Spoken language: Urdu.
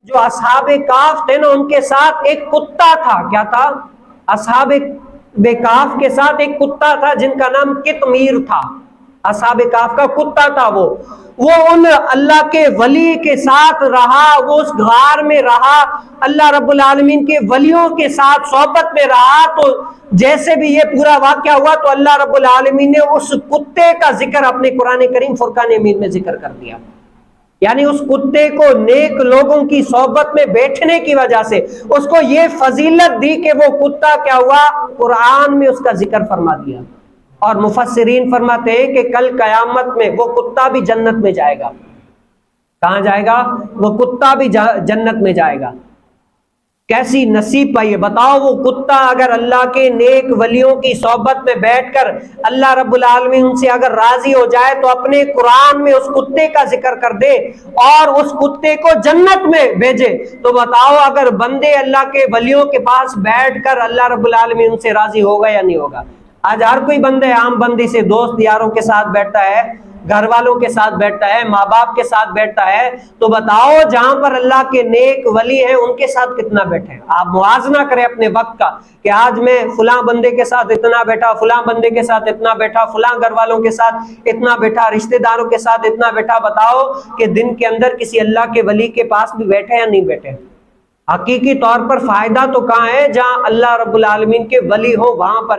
جو اصحاب کاف تھے نا ان کے ساتھ ایک کتا تھا. کیا تھا؟ اصحاب کاف کے ساتھ ایک کتا تھا جن کا نام قطمیر تھا. اصحاب کاف کا کتا تھا. وہ ان اللہ کے ولی کے ساتھ رہا, وہ اس غار میں رہا, اللہ رب العالمین کے ولیوں کے ساتھ صحبت میں رہا. تو جیسے بھی یہ پورا واقعہ ہوا تو اللہ رب العالمین نے اس کتے کا ذکر اپنے قرآن کریم فرقان امین میں ذکر کر دیا. یعنی اس کتے کو نیک لوگوں کی صحبت میں بیٹھنے کی وجہ سے اس کو یہ فضیلت دی کہ وہ کتا کیا ہوا, قرآن میں اس کا ذکر فرما دیا. اور مفسرین فرماتے ہیں کہ کل قیامت میں وہ کتا بھی جنت میں جائے گا. کہاں جائے گا؟ وہ کتا بھی جنت میں جائے گا. کیسی نصیب پائی ہے بتاؤ. وہ کتا اگر اللہ کے نیک ولیوں کی صحبت میں بیٹھ کر اللہ رب العالمین ان سے اگر راضی ہو جائے تو اپنے قرآن میں اس کتے کا ذکر کر دے اور اس کتے کو جنت میں بھیجے, تو بتاؤ اگر بندے اللہ کے ولیوں کے پاس بیٹھ کر اللہ رب العالمین ان سے راضی ہوگا یا نہیں ہوگا؟ آج ہر کوئی بندے عام بندی سے دوست یاروں کے ساتھ بیٹھتا ہے, گھر والوں کے ساتھ بیٹھتا ہے, ماں باپ کے ساتھ بیٹھتا ہے. تو بتاؤ جہاں پر اللہ کے نیک ولی ہیں ان کے ساتھ کتنا بیٹھے. آپ موازنہ کریں اپنے وقت کا کہ آج میں فلاں بندے کے ساتھ اتنا بیٹھا, فلاں بندے کے ساتھ اتنا بیٹھا, فلاں گھر والوں کے ساتھ اتنا بیٹھا, رشتہ داروں کے ساتھ اتنا بیٹھا. بتاؤ کہ دن کے اندر کسی اللہ کے ولی کے پاس بھی بیٹھے یا نہیں بیٹھے؟ حقیقی طور پر فائدہ تو کہاں ہے؟ جہاں اللہ رب العالمین کے ولی ہو وہاں پر.